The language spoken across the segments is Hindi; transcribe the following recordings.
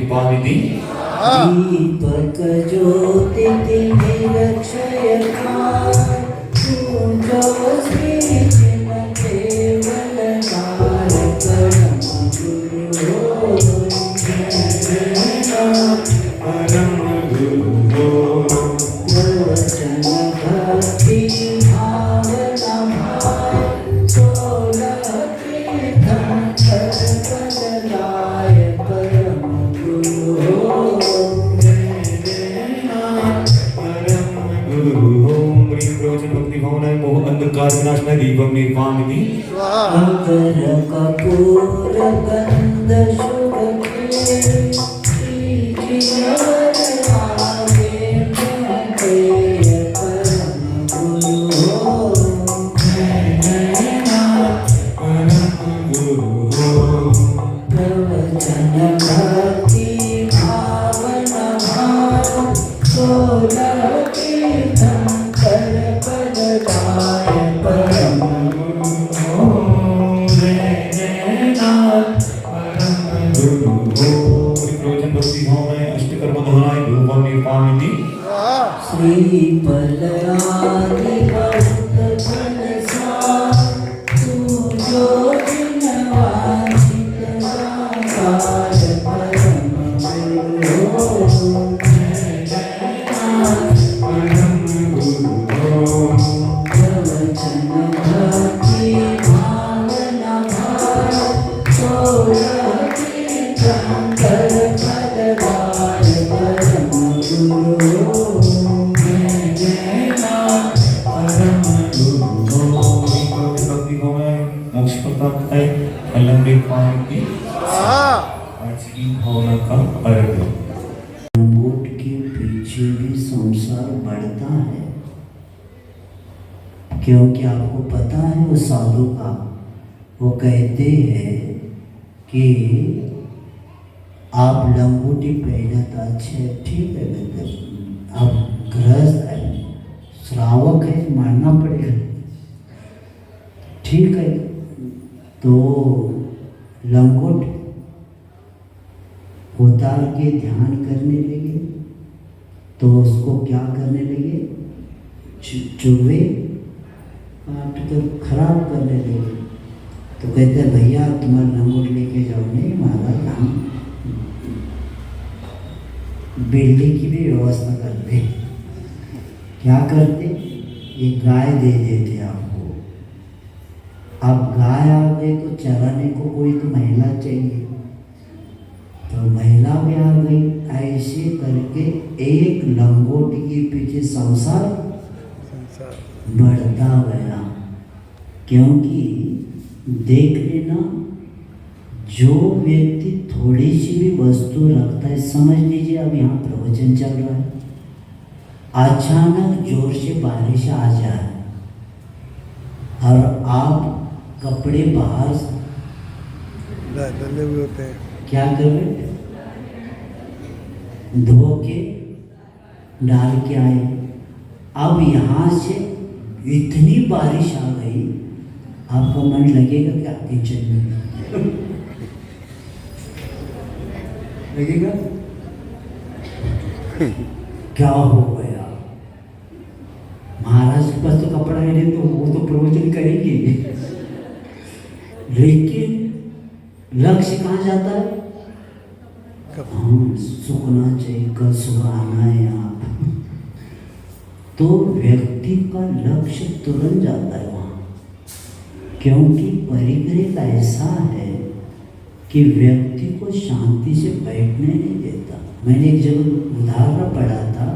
कृपानिधि दीपक ज्योति रक्षयका पूजो श्री जिन केवल नारक परम गुरु प्रवचन भक्ति भावना भाव सोलह तीर्थम कर बदलाय परम गुरु अंधकार विनाशनाय दीपम निर्वाणिनी अगर कपूर गंध शुभ प्रवचन भक्ति भावना भाव सोलह तीर्थम कर पददाय परम श्रीफलादि बहुत फल सार तू जो बिन वांछित साकार परम गुरु प्रवचन भक्ति भावना भाव सोलह तीर्थम कर पददाय परम गुरु लंगोट के पीछे भी संसार बढ़ता है, क्योंकि आपको पता है वो साधु का वो कहते हैं कि आप लंगोटी पहले तो अच्छे ठीक है, आप गृहस्थ है श्रावक है मानना पड़ेगा ठीक है। तो लंगोट उतार के ध्यान करने लगे तो उसको क्या करने लगे, चूहे काट कर खराब करने लगे। तो कहते भैया तुम्हारा लंगोट लेके जाओ। नहीं महाराज हम बिल्ली की भी व्यवस्था करते, क्या करते, ये गाय दे देते आपको। अब गाय आ गई तो चराने को कोई तो महिला चाहिए, तो महिला भी आ गई। ऐसे करके एक लंगोट के पीछे संसार बढ़ता गया। क्योंकि देख लेना, जो व्यक्ति थोड़ी सी भी वस्तु रखता है, समझ लीजिए अब यहाँ प्रवचन चल रहा है, अचानक जोर से बारिश आ जाए और आप कपड़े बाहर डले हुए होते हैं, क्या करें, धो के डाल के आए। अब यहाँ से इतनी बारिश आ गई, आपको मन लगेगा क्या किचन में लगेगा क्या हो गया। महाराज के पास तो कपड़ा है नहीं, तो वो तो प्रवचन करेंगे लेकिन लक्ष्य कहाँ जाता है, सुखना चाहिए, कल सुबह आना है आप। तो व्यक्ति का लक्ष्य तुरंत जाता है वहाँ, क्योंकि परिग्रह का ऐसा है कि व्यक्ति को शांति से बैठने नहीं देता। मैंने एक जगह उदाहरण पढ़ा था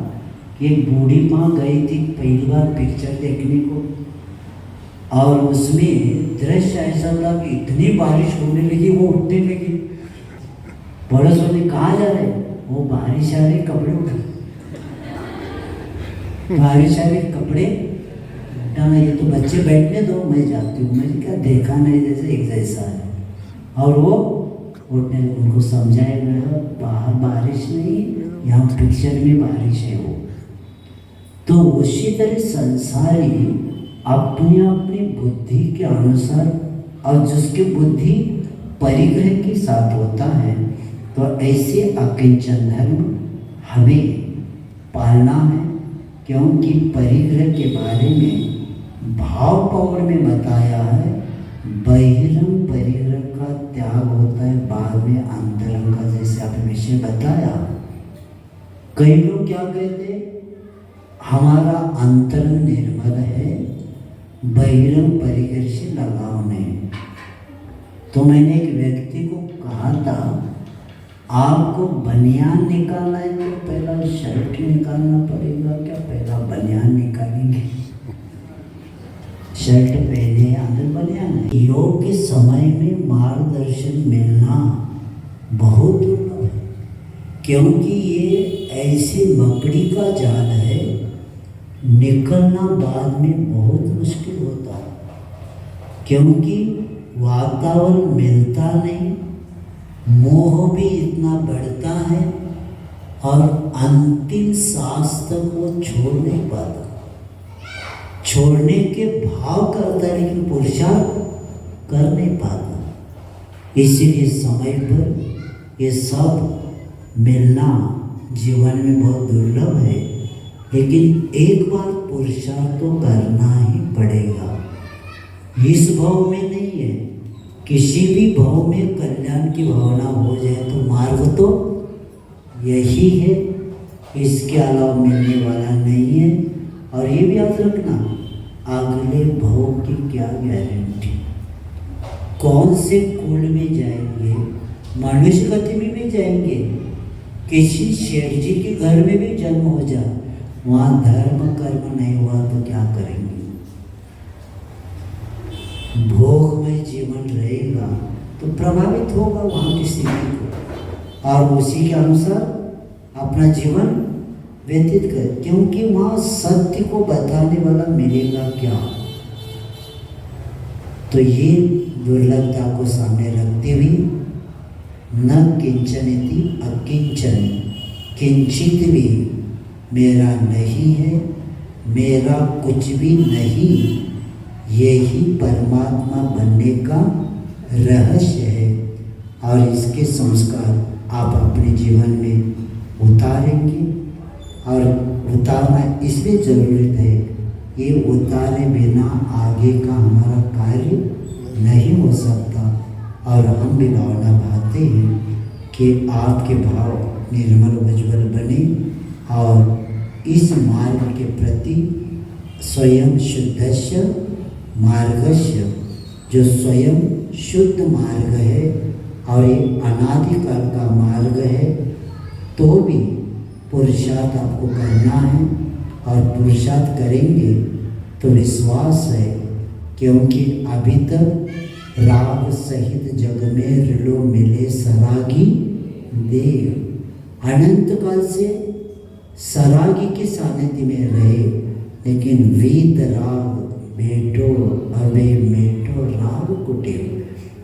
कि एक बूढ़ी माँ गई थी पहली बार पिक्चर देखने को, और उसमें दृश्य ऐसा था कि इतनी बारिश होने लगी, वो उठने लगी। पड़ोस वाले कहाँ जा रहे, वो बारिश आ रही कपड़े उठा, बारिश आ रही कपड़े उठाना, ये तो बच्चे बैठने दो, मैं जाती हूँ। मैंने क्या देखा नहीं, जैसे एक जैसा है। और वो उठने, उनको समझाया गया बाहर बारिश नहीं, यहाँ पिक्चर में बारिश है वो। तो उसी तरह संसारी अपनी अपनी बुद्धि के अनुसार, और जिसकी बुद्धि परिग्रह के साथ होता है, तो ऐसे अकिंचन धर्म हमें पालना है, क्योंकि परिग्रह के बारे में भाव पावर में बताया है। बहिरंग परिग्रह का त्याग होता है, बाद में अंतरंग का, जैसे आपने विषय बताया। कई लोग क्या कहते, हमारा अंतरंग निर्मल है, बहिरंग परिग्रह से लगाव नहीं। तो मैंने एक व्यक्ति को कहा था, आपको बनियान निकालना है तो पहला शर्ट निकालना पड़ेगा क्या? पहला बनियान निकालेंगे, शर्ट पहने अंदर बनियान है। योग के समय में मार्गदर्शन मिलना बहुत दुर्लभ है, क्योंकि ये ऐसे मकड़ी का जाल है, निकलना बाद में बहुत मुश्किल होता है, क्योंकि वातावरण मिलता नहीं, मोह भी इतना बढ़ता है और अंतिम सांस तक वो छोड़ नहीं पाता। छोड़ने के भाव करता है लेकिन पुरुषार्थ कर नहीं पाता। इसीलिए समय पर ये सब मिलना जीवन में बहुत दुर्लभ है, लेकिन एक बार पुरुषार्थ तो करना ही पड़ेगा। इस भाव में नहीं है, किसी भी भाव में कल्याण की भावना हो जाए तो मार्ग तो यही है, इसके अलावा मिलने वाला नहीं है। और ये भी याद रखना, अगले भाव की क्या गारंटी, कौन से कुल में जाएंगे, मनुष्य गति में भी जाएंगे, किसी शेठ जी के घर में भी जन्म हो जाए, वहाँ धर्म कर्म नहीं हुआ तो क्या करेंगे? भोग में जीवन रहेगा तो प्रभावित होगा वहाँ की स्थिति को, और उसी के अनुसार अपना जीवन व्यतीत कर, क्योंकि वहाँ सत्य को बताने वाला मिलेगा क्या? तो ये दुर्लभता को सामने रखते हुए, न किंचनिति अकिंचन, किंचित भी मेरा नहीं है, मेरा कुछ भी नहीं, यही परमात्मा बनने का रहस्य है। और इसके संस्कार आप अपने जीवन में उतारेंगे, और उतारना इसलिए ज़रूरत है, ये उतारे बिना आगे का हमारा कार्य नहीं हो सकता। और हम भी भावना भाते हैं कि आपके भाव निर्मल उज्ज्वल बने, और इस मार्ग के प्रति स्वयं शुद्धस्य मार्गस्य, जो स्वयं शुद्ध मार्ग है और ये अनादिकाल का मार्ग है, तो भी पुरुषार्थ आपको करना है। और पुरुषार्थ करेंगे तो विश्वास है, क्योंकि अभी तक राग सहित जग में रिलो मिले सरागी देव, अनंत काल से सरागी के सानिध्य में रहे, लेकिन वीत राग बेटो अबे मेटो राग कुटे,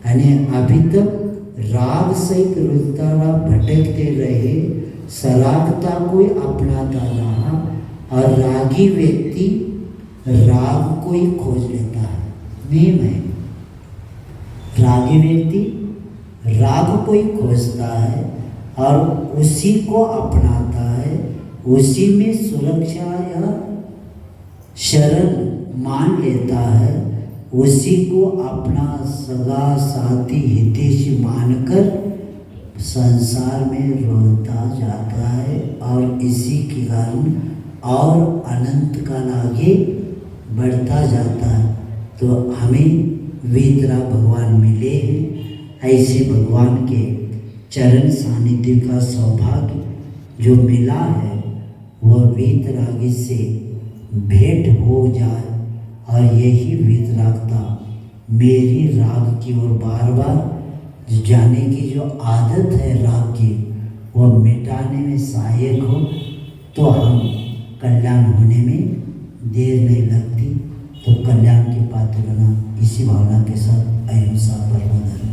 यानी अभी तक राग सहित रुलता भटकते रहे, सरागता को अपनाता रहा, और रागी व्यक्ति राग को ही खोज लेता है। नियम है, रागी व्यक्ति राग को ही खोजता है और उसी को अपनाता है, उसी में सुरक्षा या शरण मान लेता है, उसी को अपना सगा साथी हितैषी मानकर संसार में रोता जाता है, और इसी के कारण और अनंत काल आगे बढ़ता जाता है। तो हमें वीतराग भगवान मिले हैं, ऐसे भगवान के चरण सानिध्य का सौभाग्य जो मिला है, वह वीतरागी से भेंट हो जाए, और यही वीतरागता मेरी राग की ओर बार बार जाने की जो आदत है राग की, वह मिटाने में सहायक हो, तो हम कल्याण होने में देर नहीं लगती। तो कल्याण के पात्र बना, इसी भावना के साथ अहिंसा परम धर्म।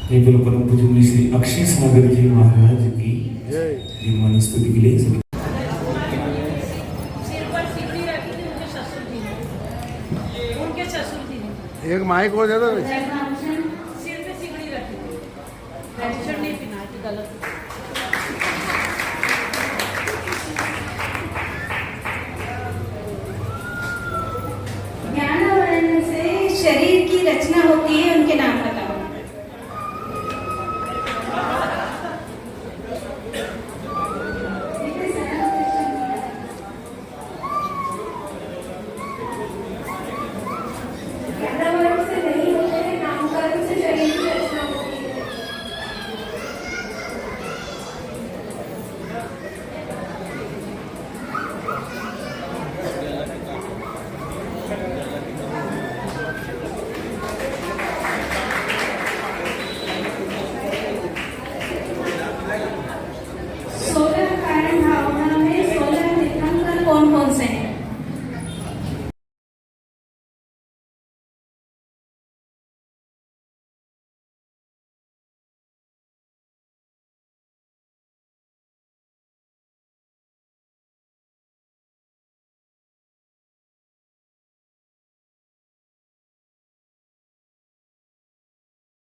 केवल परम पूज्य श्री अक्षय सागर जी महाराज की जीवन स्तुति के लिए सिर पर सिकड़ी रखी थी उनके ससुर जी ने, एक माइक हो जाता